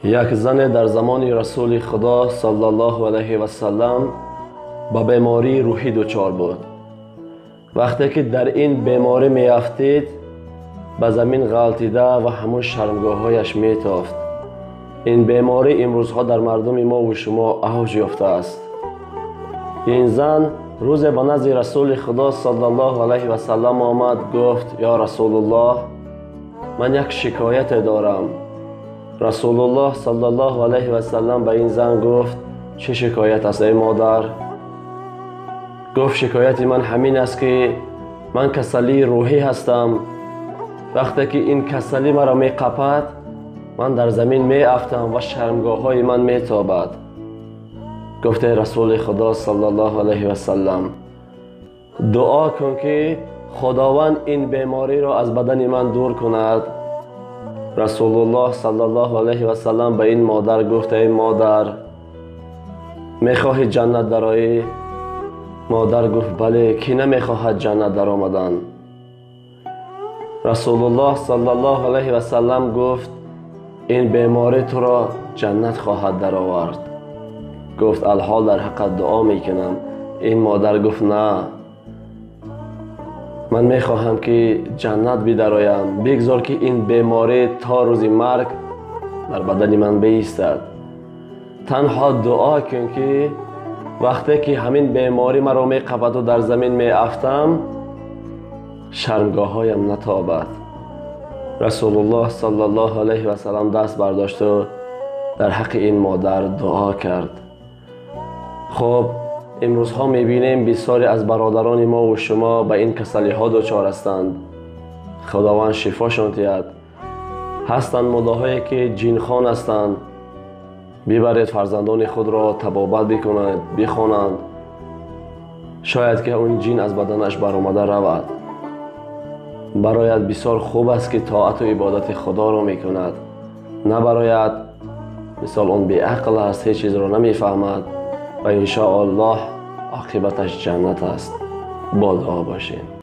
یک زن در زمان رسول خدا صلی الله علیه و سلم با بیماری روحی دچار بود. وقتی که در این بیماری می افتید به زمین غلطیده و همون شرمگاه‌هایش می تافت. این بیماری امروزها در مردم ما و شما اوج یافته است. این زن روز به نزد رسول خدا صلی الله علیه و سلم آمد، گفت یا رسول الله، من یک شکایت دارم. رسول الله صلی الله علیه و سلم به این زن گفت چه شکایت است ای مادر؟ گفت شکایت من همین است که من کسلی روحی هستم. وقتی که این کسلی مرا می قپد من در زمین می افتم و شرمگاه های من می تابد. گفته رسول خدا صلی الله علیه و سلم دعا کن که خداوند این بیماری را از بدن من دور کند. رسول الله صلی الله علیه و سلم به این مادر گفت ای مادر، میخواهی جنت درآیی؟ مادر گفت بله، کی نمیخواهد جنت در آمدن؟ رسول الله صلی الله علیه و سلم گفت این بیماری تو را جنت خواهد در آورد. گفت الحال در حق دعا میکنم. این مادر گفت نه، من میخواهم که جنت بدرایم، بگذار که این بیماری تا روز مرگ در بدن من بایستد. تنها دعا کن که وقتی که همین بیماری مرا میقبضد و در زمین میافتم شرمگاه هایم نتابد. رسول الله صلی الله علیه و سلم دست برداشت و در حق این مادر دعا کرد. خب امروزها میبینیم بسیاری از برادران ما و شما به این کسلی ها دچار هستند. خداوند شفاشان دهد. هستند مداهایی که جنخوان هستند. ببرید فرزندان خود را طبابت بکنند، بخوانند، شاید که اون جن از بدنش برآمده رود. برایت بسیار خوب است که طاعت و عبادت خدا را میکند. نه برایت مثال اون بی عقل است، هیچ چیز را نمیفهمد و انشاءالله عاقبتش جنت است. با دعا باشین.